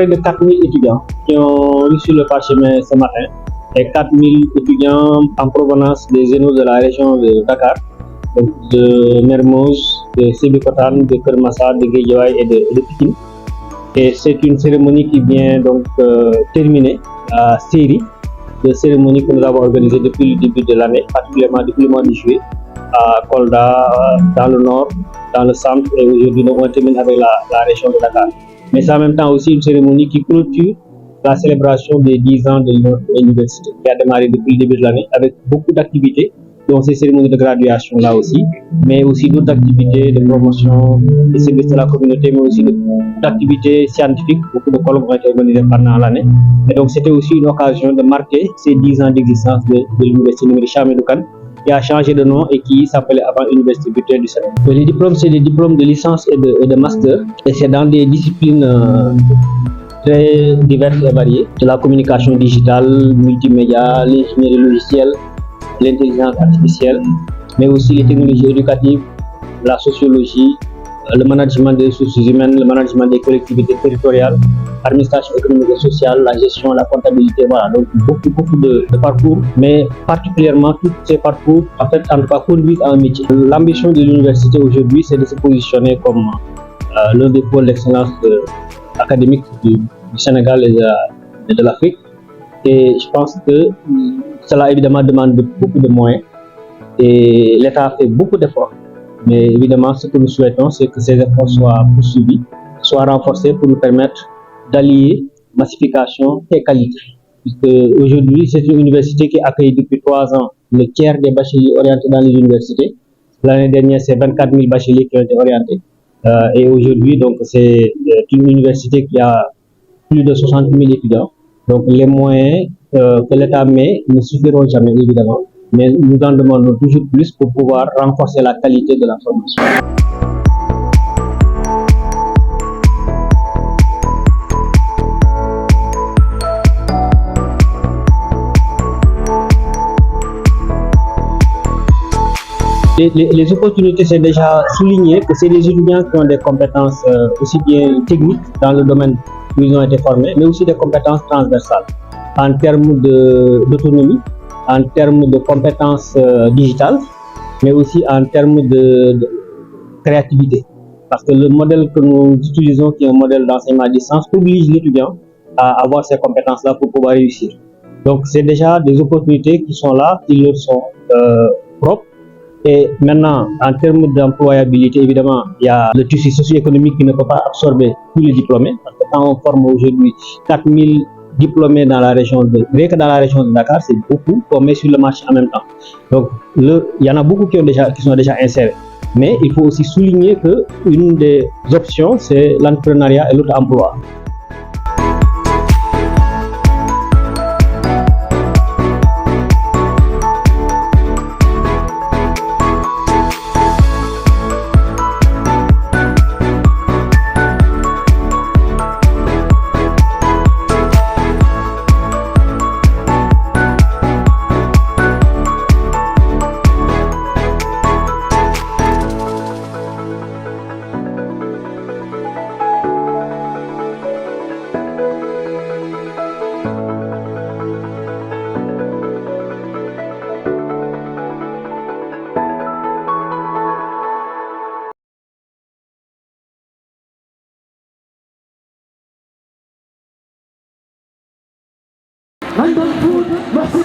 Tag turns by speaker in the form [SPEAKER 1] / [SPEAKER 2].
[SPEAKER 1] près de 4000 étudiants qui ont reçu le parchemin ce matin et 4000 étudiants en provenance des zénos de la région de Dakar, donc de Mermoz, de Sébikotane, de Kermassar, de Guédiawaye et de Pikine. Et c'est une cérémonie qui vient donc terminer la série de cérémonies que nous avons organisées depuis le début de l'année, particulièrement depuis le mois de juillet, à Kolda, dans le nord, dans le centre, et aujourd'hui on termine avec la région de Dakar. Mais c'est en même temps aussi une cérémonie qui clôture la célébration des 10 ans de l'université, qui a démarré depuis le début de l'année avec beaucoup d'activités, dont ces cérémonies de graduation là aussi, mais aussi d'autres activités de promotion, de service de la communauté, mais aussi d'activités scientifiques. Beaucoup de colloques ont été organisés pendant l'année. Et donc c'était aussi une occasion de marquer ces 10 ans d'existence de l'université numérique Cheikh Hamidou Kane, qui a changé de nom et qui s'appelait avant Université virtuelle du Sénégal. Les diplômes, c'est des diplômes de licence et de master, et c'est dans des disciplines très diverses et variées, de la communication digitale, multimédia, l'ingénierie logicielle, l'intelligence artificielle, mais aussi les technologies éducatives, la sociologie, le management des ressources humaines, le management des collectivités territoriales, l'administration économique et sociale, la gestion, la comptabilité, voilà, donc beaucoup de parcours, mais particulièrement tous ces parcours, en fait, en tout cas, conduisent à un métier. L'ambition de l'université aujourd'hui, c'est de se positionner comme l'un des pôles d'excellence académique du Sénégal et de l'Afrique. Et je pense que cela évidemment demande beaucoup de moyens et l'État fait beaucoup d'efforts. Mais évidemment, ce que nous souhaitons, c'est que ces efforts soient poursuivis, soient renforcés pour nous permettre d'allier massification et qualité. Puisque aujourd'hui, c'est une université qui accueille depuis 3 ans le tiers des bacheliers orientés dans les universités. L'année dernière, c'est 24 000 bacheliers qui ont été orientés. Et aujourd'hui, donc, c'est une université qui a plus de 60 000 étudiants. Donc, les moyens que l'État met ne suffiront jamais, évidemment. Mais nous en demandons toujours plus pour pouvoir renforcer la qualité de la formation. Les opportunités, c'est déjà souligné que c'est des étudiants qui ont des compétences aussi bien techniques dans le domaine où ils ont été formés, mais aussi des compétences transversales en termes d'autonomie, en termes de compétences digitales, mais aussi en termes de créativité. Parce que le modèle que nous utilisons, qui est un modèle d'enseignement à distance, oblige l'étudiant à avoir ces compétences-là pour pouvoir réussir. Donc, c'est déjà des opportunités qui sont là, qui leur sont propres. Et maintenant, en termes d'employabilité, évidemment, il y a le tissu socio-économique qui ne peut pas absorber tous les diplômés. Parce que quand on forme aujourd'hui 4000 diplômés dans la région rien que dans la région de Dakar, c'est beaucoup qu'on met sur le marché en même temps. Donc, il y en a beaucoup qui sont déjà insérés. Mais il faut aussi souligner qu'une des options, c'est l'entrepreneuriat et l'auto-emploi. London Food